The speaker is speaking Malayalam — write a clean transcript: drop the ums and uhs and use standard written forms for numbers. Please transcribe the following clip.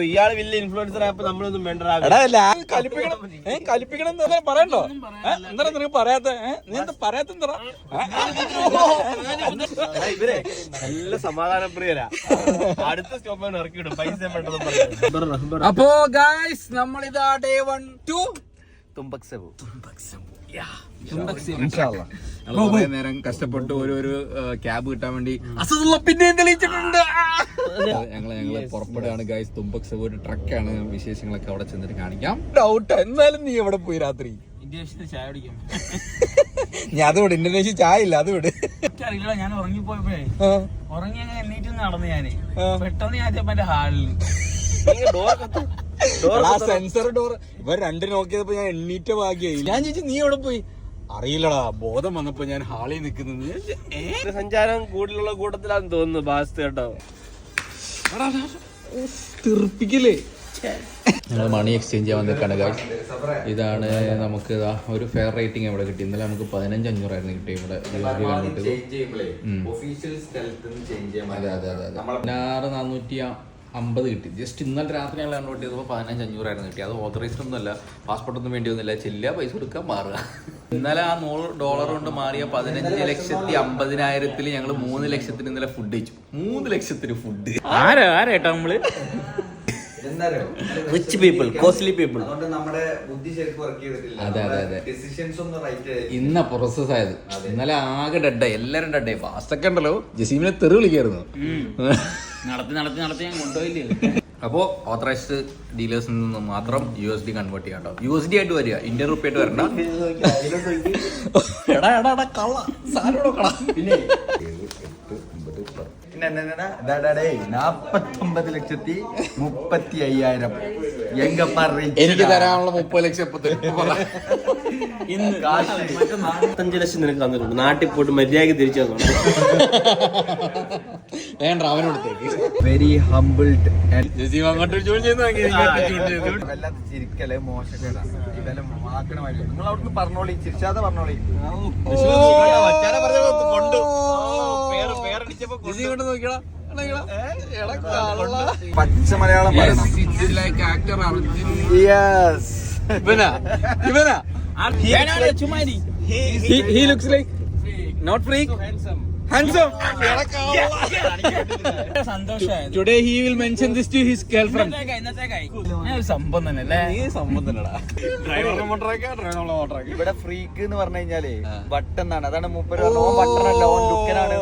ഇയാള് വലിയ ഇൻഫ്ലുവൻസർ ആയപ്പോ നമ്മളൊന്നും വേണ്ട. കലിപ്പിക്കണം പറയണ്ടോ? എന്താ നിനക്ക് പറയാത്ത? നീ എന്താ പറയാത്ത? ഇവരെ നല്ല സമാധാനപ്രിയരാ. അടുത്ത സ്റ്റോപ്പ് ഇറക്കിവിടും പൈസ വേണ്ടത്. അപ്പോ ഗൈസ് നമ്മളിതാ ഡേ 1 2 തുമ്പക് സെബു കുറെ നേരം കഷ്ടപ്പെട്ട് ഒരു ക്യാബ് കിട്ടാൻ വേണ്ടി അസദുള്ള പിന്നെയും തെളിയിച്ചിട്ടുണ്ട്. ഞങ്ങള് പുറപ്പെടുകയാണ് ഗൈസ്. തുമ്പക് സെബു ഒരു ട്രക്കാണ്. വിശേഷങ്ങളൊക്കെ അവിടെ ചെന്നിട്ട് കാണിക്കാം. ഡൗട്ട് എന്നാലും നീ എവിടെ പോയി രാത്രി? ചായ കുടിക്കാം. ഞാൻ അത് വിട്, ഇന്തോനേഷ്യ ചായ ഇല്ല, അത് വിട്. അറിയില്ല, ഞാൻ ഉറങ്ങിപ്പോയപ്പോഴേ ഉറങ്ങി അങ്ങനെ എണ്ണീറ്റ് നടന്നു. ഞാന് പെട്ടെന്ന് ഞാൻ മറ്റേ ഹാളിൽ സെൻസർ ഡോർ ഇവർ രണ്ടു നോക്കിയപ്പോ ഞാൻ എണ്ണീറ്റ ഭാഗ്യായി. ഞാൻ ചോദിച്ചു നീ എവിടെ പോയി? അറിയില്ലടാ, ബോധം വന്നപ്പോ ഞാൻ ഹാളിൽ നിക്കുന്നത്. സഞ്ചാരം കൂടുതലുള്ള കൂട്ടത്തിലാന്ന് തോന്നുന്നു ബാസ് കേട്ടോ. തെറിപ്പിക്കല്ലേ. ഞങ്ങൾ മണി എക്സ്ചേഞ്ച് ചെയ്യാൻ വന്നിരിക്കാണ് ഗൈസ്. ഇതാണ് നമുക്ക് ഒരു ഫെയർ റേറ്റിംഗ് ഇവിടെ കിട്ടി. ഇന്നലെ നമുക്ക് 15,500 കിട്ടി ഇവിടെ. അതെ 450 കിട്ടി. ജസ്റ്റ് ഇന്നലെ രാത്രി ഞങ്ങൾ കൺവേർട്ട് ചെയ്തപ്പോൾ 15,500 കിട്ടി. അത് ഓതറൈസ്ഡ് ഒന്നുമല്ല, പാസ്പോർട്ടൊന്നും വേണ്ടി ഒന്നുമില്ല. ചെല്ലുക, പൈസ കൊടുക്കുക, മാറുക. ഇന്നലെ ആ $100 കൊണ്ട് മാറിയ 15,50,000 ഞങ്ങൾ 3 ലക്ഷത്തിന് ഇന്നലെ ഫുഡ് കഴിച്ചു. 3 ലക്ഷത്തിന് ഫുഡ്. ആരാ നമ്മള് റിച്ച് പീപ്പിൾ, കോസ്റ്റ്ലി പീപ്പിൾ. അതെ അതെ അതെ. ഇന്ന പ്രോസസ് ആയത്. ഇന്നലെ ആകെ ഡെഡായി, എല്ലാരും ഡെഡായി. ഫാസ്റ്റൊക്കെ ഉണ്ടല്ലോ, ജസീമിനെ തെറി വിളിക്കായിരുന്നു. നടത്തി ഞാൻ കൊണ്ടുപോയില്ലേ. അപ്പോ ഓതറൈസ്ഡ് ഡീലേഴ്സിൽ നിന്ന് മാത്രം USD കൺവേർട്ട് ചെയ്യാം കേട്ടോ. USD ആയിട്ട് വരിക, ഇന്ത്യൻ റുപ്പി ആയിട്ട് വരണ്ട. പിന്നെ 49,30,35,000 എനിക്ക് തരാനുള്ള 30 ലക്ഷം 45 ലക്ഷം നിനക്ക് തന്നിട്ടുണ്ട്. നാട്ടിൽ പോയിട്ട് മര്യാദയ്ക്ക് തിരിച്ചു തന്നു. വേണ്ട, അവനോടത്തേക്ക് വെരി ഹംബിൾഡ്. അങ്ങോട്ട് ജോലി ചെയ്യുന്ന ചിരിക്കല്ലേ, മോശക്കേടാ. ഇതെല്ലാം ആക്കണ മാതിരി നിങ്ങൾ അവിടുന്ന് പറഞ്ഞോളി, ചിരിച്ചാതെ പറഞ്ഞോളി. പച്ച മലയാളം പറയണം. He looks like not freak, handsome. Today he will mention this to his girlfriend. സംഭവം തന്നെ അല്ലേ? ഇവിടെ ഫ്രീക്ക് എന്ന് പറഞ്ഞു കഴിഞ്ഞാല് ബട്ടന്നാണ്. അതാണ് മൂപ്പര് ബട്ടണല്ല, ഓൻ ലുക്കനാണ്.